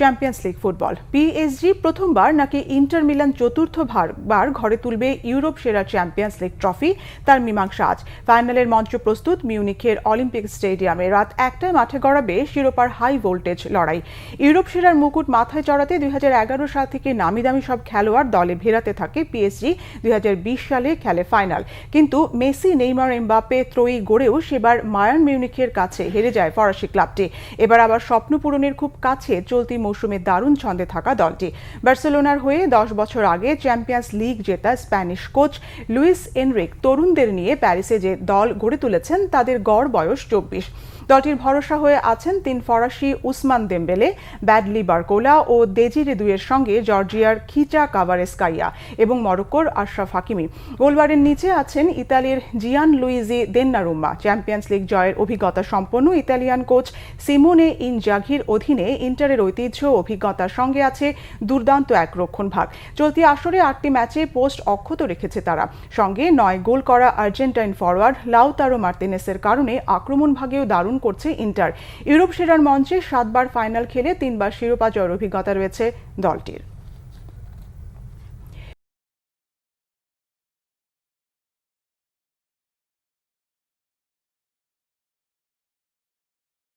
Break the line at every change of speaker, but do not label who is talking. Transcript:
Champions league football. PSG প্রথমবার নাকি inter Milan চতুর্থবার ঘরে তুলবে ইউরোপ সেরা চ্যাম্পিয়ন্স লিগ ট্রফি, তার মীমাংসা আজ। ফাইনালের মঞ্চ প্রস্তুত মিউনিখের অলিম্পিক স্টেডিয়ামে। রাত ১টায় মাঠে গড়াবে শিরোপার হাই ভোল্টেজ লড়াই। ইউরোপ সেরার মুকুট মাথায় চড়াতে ২০১১ সাল থেকে নামি দামি সব খেলোয়াড় দলে ভেড়াতে থাকে পিএসজি। ২০২০ সালে খেলে ফাইনাল, কিন্তু মেসি, নেইমার, এমবাপ্পে ত্রয়ী গড়েও সেবার বায়ার্ন মিউনিখের কাছে হেরে যায় ফরাসি ক্লাবটি। এবার আবার স্বপ্ন পূরণের খুব কাছে চলতি মৌসুমে দারুণ ছন্দে থাকা দলটি। বার্সেলোনার হয়ে ১০ বছর আগে চ্যাম্পিয়ন্স লিগ জেতা স্প্যানিশ কোচ লুইস এনরিক তরুণদের নিয়ে প্যারিসে যে দল গড়ে তুলেছেন তাদের গড় বয়স ২৪। দলটির ভরসা হয়ে আছেন ৩ ফরাসি উসমান দেমবেলে, ব্যাডলি বারকোলা ও দেজিরে দুইয়ের সঙ্গে জর্জিয়ার খিচা কাভারেস্কাইয়া এবং মরক্কোর আশরাফ হাকিমি। গোলবারের নিচে আছেন ইতালির জিয়ান লুইজি দেন্নারুম্মা। চ্যাম্পিয়ন্স লিগ জয়ের অভিজ্ঞতা সম্পন্ন ইতালিয়ান কোচ সিমোনে ইনজাঘির অধীনে ইন্টারের ঐতিহ্য অভিজ্ঞতার সঙ্গে আছে দুর্দান্ত এক রক্ষণভাগ। চলতি আসরে ৮টি ম্যাচে পোস্ট অক্ষত রেখেছে তারা। সঙ্গে ৯ গোল করা আর্জেন্টাইন ফরওয়ার্ড লাউতারো মার্তিনেসের কারণে আক্রমণ ভাগেও দারুণ করছে ইন্টার। ইউরোপ সেরার মঞ্চে ৭ বার ফাইনাল খেলে ৩ বার শিরোপা জয়ের অভিজ্ঞতা রয়েছে দলটির।